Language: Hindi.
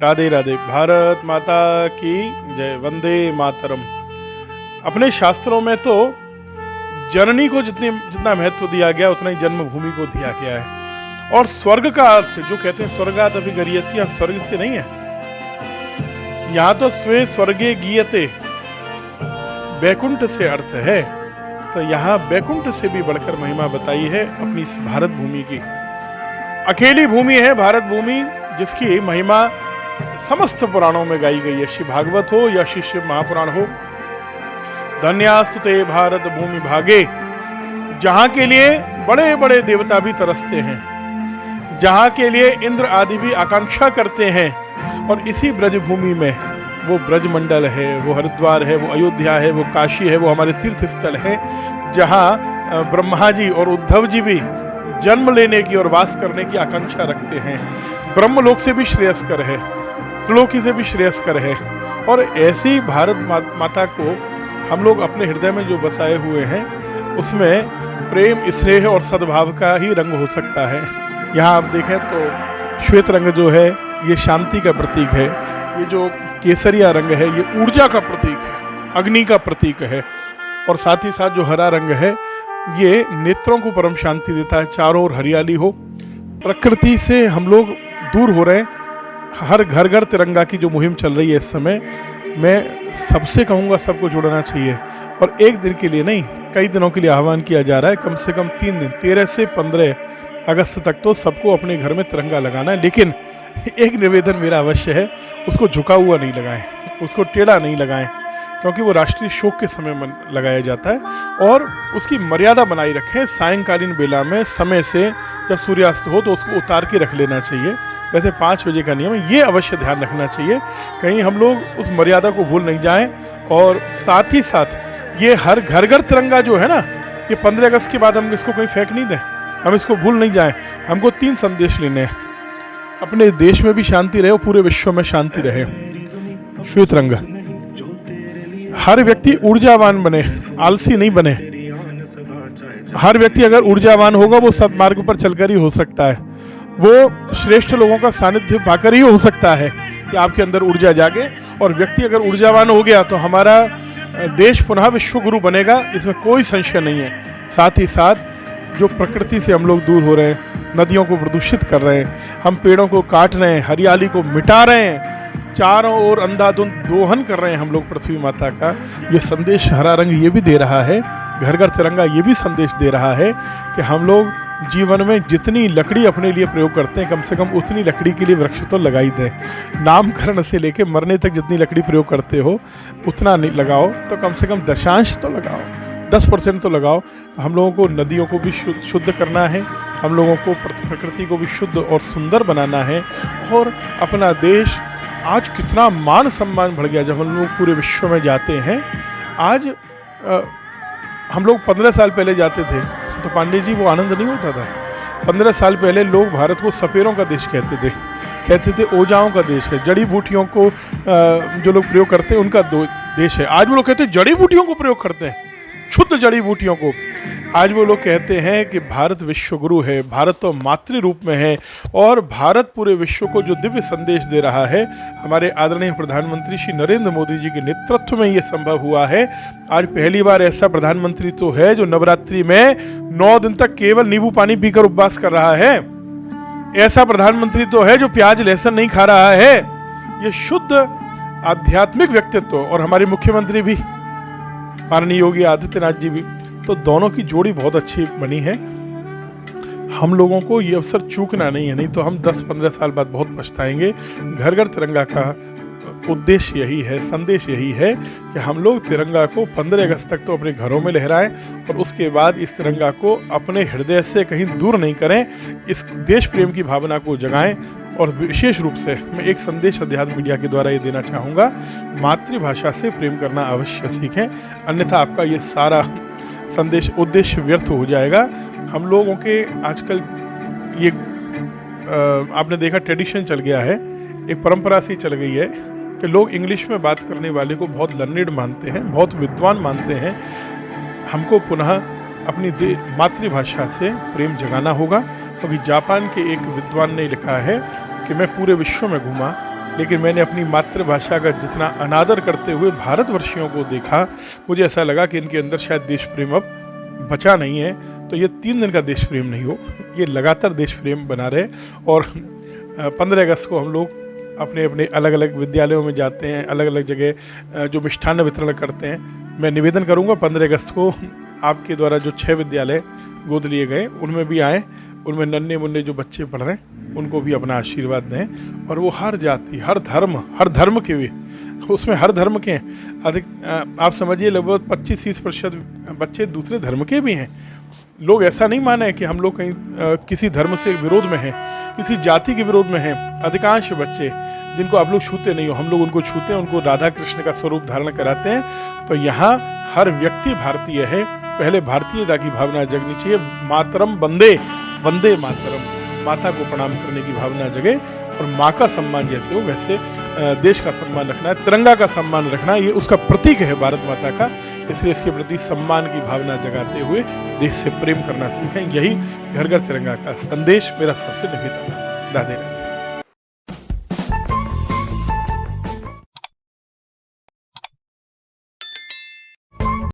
राधे राधे। भारत माता की जय। वंदे मातरम। अपने शास्त्रों में तो जननी को जितना महत्व दिया गया उतना ही जन्मभूमि को दिया गया है। और स्वर्ग का अर्थ जो कहते हैं स्वर्गात अभी गरीयसी, यहाँ स्वर्ग से नहीं है, यहाँ तो स्वे स्वर्गे गीयते बैकुंठ से अर्थ है। तो यहाँ बैकुंठ से भी बढ़कर महिमा बताई है अपनी इस भारत भूमि की। अकेली भूमि है भारत भूमि जिसकी महिमा समस्त पुराणों में गाई गई है। श्री भागवत हो या शिष्य महापुराण हो। धन्यास्तुते भारत भूमि भागे, जहां के लिए बड़े बड़े देवता भी तरसते हैं, जहां के लिए इंद्र आदि भी आकांक्षा करते हैं। और इसी ब्रज भूमि में वो ब्रज मंडल है, वो हरिद्वार है, वो अयोध्या है, वो काशी है, वो हमारे तीर्थ स्थल है, जहां ब्रह्मा जी और उद्धव जी भी जन्म लेने की और वास करने की आकांक्षा रखते हैं। ब्रह्मलोक से भी श्रेयस्कर है, त्रिलोकी से भी श्रेयस्कर है। और ऐसी भारत माता को हम लोग अपने हृदय में जो बसाए हुए हैं, उसमें प्रेम, स्नेह और सद्भाव का ही रंग हो सकता है। यहाँ आप देखें तो श्वेत रंग जो है ये शांति का प्रतीक है, ये जो केसरिया रंग है ये ऊर्जा का प्रतीक है, अग्नि का प्रतीक है। और साथ ही साथ जो हरा रंग है ये नेत्रों को परम शांति देता है। चारों ओर हरियाली हो, प्रकृति से हम लोग दूर हो रहे हैं। हर घर घर तिरंगा की जो मुहिम चल रही है इस समय, मैं सबसे कहूँगा सबको जुड़ना चाहिए। और एक दिन के लिए नहीं, कई दिनों के लिए आह्वान किया जा रहा है। कम से कम 3 दिन, 13 से 15 अगस्त तक तो सबको अपने घर में तिरंगा लगाना है। लेकिन एक निवेदन मेरा अवश्य है, उसको झुका हुआ नहीं लगाएं, उसको टेढ़ा नहीं लगाएं, क्योंकि वो राष्ट्रीय शोक के समय लगाया जाता है। और उसकी मर्यादा बनाई रखें। सायंकालीन बेला में समय से जब सूर्यास्त हो तो उसको उतार के रख लेना चाहिए। वैसे 5 बजे का नियम है, ये अवश्य ध्यान रखना चाहिए कहीं हम लोग उस मर्यादा को भूल नहीं जाएं। और साथ ही साथ ये हर घर घर तिरंगा जो है ना, ये 15 अगस्त के बाद हम इसको कहीं फेंक नहीं दें, हम इसको भूल नहीं जाएं। हमको 3 संदेश लेने हैं। अपने देश में भी शांति रहे और पूरे विश्व में शांति रहे। श्वेत रंग, हर व्यक्ति ऊर्जावान बने, आलसी नहीं बने। हर व्यक्ति अगर ऊर्जावान होगा वो सद्मार्ग पर चलकर ही हो सकता है, वो श्रेष्ठ लोगों का सानिध्य पाकर ही हो सकता है कि आपके अंदर ऊर्जा जागे। और व्यक्ति अगर ऊर्जावान हो गया तो हमारा देश पुनः विश्व गुरु बनेगा, इसमें कोई संशय नहीं है। साथ ही साथ जो प्रकृति से हम लोग दूर हो रहे हैं, नदियों को प्रदूषित कर रहे हैं, हम पेड़ों को काट रहे हैं, हरियाली को मिटा रहे हैं, चारों ओर अंधाधुंध दोहन कर रहे हैं हम लोग पृथ्वी माता का, ये संदेश हरा रंग ये भी दे रहा है, घर घर तिरंगा ये भी संदेश दे रहा है कि हम लोग जीवन में जितनी लकड़ी अपने लिए प्रयोग करते हैं, कम से कम उतनी लकड़ी के लिए वृक्ष तो लगाई दें। नामकरण से लेके मरने तक जितनी लकड़ी प्रयोग करते हो उतना नहीं लगाओ, तो कम से कम दशांश तो लगाओ, 10% तो लगाओ। हम लोगों को नदियों को भी शुद्ध करना है, हम लोगों को प्रकृति को भी शुद्ध और सुंदर बनाना है। और अपना देश आज कितना मान सम्मान बढ़ गया जब हम लोग पूरे विश्व में जाते हैं। आज हम लोग 15 साल पहले जाते थे तो पांडे जी वो आनंद नहीं होता था। 15 साल पहले लोग भारत को सपेरों का देश कहते थे ओझाओं का देश है, जड़ी बूटियों को जो लोग प्रयोग करते हैं उनका देश है। आज वो लोग कहते हैं जड़ी बूटियों को प्रयोग करते हैं, शुद्ध जड़ी बूटियों को। आज वो लोग कहते हैं कि भारत विश्व गुरु है, भारत तो मातृ रूप में है और भारत पूरे विश्व को जो दिव्य संदेश दे रहा है। हमारे आदरणीय प्रधानमंत्री श्री नरेंद्र मोदी जी के नेतृत्व में ये संभव हुआ है। आज पहली बार ऐसा प्रधानमंत्री तो है जो नवरात्रि में 9 दिन तक केवल नींबू पानी पीकर उपवास कर रहा है। ऐसा प्रधानमंत्री तो है जो प्याज लहसुन नहीं खा रहा है। ये शुद्ध आध्यात्मिक व्यक्तित्व। और हमारे मुख्यमंत्री भी माननीय योगी आदित्यनाथ जी भी, तो दोनों की जोड़ी बहुत अच्छी बनी है। हम लोगों को ये अवसर चूकना नहीं है, नहीं तो हम 10-15 साल बाद बहुत पछताएंगे। घर घर तिरंगा का उद्देश्य यही है, संदेश यही है कि हम लोग तिरंगा को 15 अगस्त तक तो अपने घरों में लहराएं और उसके बाद इस तिरंगा को अपने हृदय से कहीं दूर नहीं करें। इस देश प्रेम की भावना को जगाएं। और विशेष रूप से मैं एक संदेश अध्यात्म मीडिया के द्वारा ये देना चाहूँगा, मातृभाषा से प्रेम करना अवश्य सीखें, अन्यथा आपका ये सारा संदेश उद्देश्य व्यर्थ हो जाएगा। हम लोगों के आजकल ये आपने देखा ट्रेडिशन चल गया है, एक परंपरा सी चल गई है कि लोग इंग्लिश में बात करने वाले को बहुत लर्निड मानते हैं, बहुत विद्वान मानते हैं। हमको पुनः अपनी मातृभाषा से प्रेम जगाना होगा, क्योंकि जापान के एक विद्वान ने लिखा है कि मैं पूरे विश्व में घूमा लेकिन मैंने अपनी मातृभाषा का जितना अनादर करते हुए भारतवर्षियों को देखा, मुझे ऐसा लगा कि इनके अंदर शायद देश प्रेम अब बचा नहीं है। तो ये 3 दिन का देश प्रेम नहीं हो, ये लगातार देश प्रेम बना रहे। और 15 अगस्त को हम लोग अपने अपने अलग अलग विद्यालयों में जाते हैं, अलग अलग जगह जो मिष्ठान्न वितरण करते हैं। मैं निवेदन करूंगा 15 अगस्त को आपके द्वारा जो 6 विद्यालय गोद लिए गए उनमें भी आएँ, उनमें नन्हे मुन्ने जो बच्चे पढ़ रहे हैं उनको भी अपना आशीर्वाद दें। और वो हर जाति, हर धर्म के भी, उसमें हर धर्म के हैं अधिक, आप समझिए लगभग 25-30% बच्चे दूसरे धर्म के भी हैं। लोग ऐसा नहीं माने कि हम लोग कहीं किसी धर्म से विरोध में हैं, किसी जाति के विरोध में हैं। अधिकांश बच्चे जिनको आप लोग छूते नहीं हो, हम लोग उनको छूते हैं, उनको राधा कृष्ण का स्वरूप धारण कराते हैं। तो यहाँ हर व्यक्ति भारतीय है। पहले भारतीयता की भावना जगनी चाहिए। मातरम वंदे, वंदे मातरम, माता को प्रणाम करने की भावना जगे। और माँ का सम्मान जैसे हो वैसे देश का सम्मान रखना है, तिरंगा का सम्मान रखना है। ये उसका प्रतीक है भारत माता का, इसलिए इसके प्रति सम्मान की भावना जगाते हुए देश से प्रेम करना सीखें। यही घर घर तिरंगा का संदेश मेरा सबसे निवेदन। राधे राधे।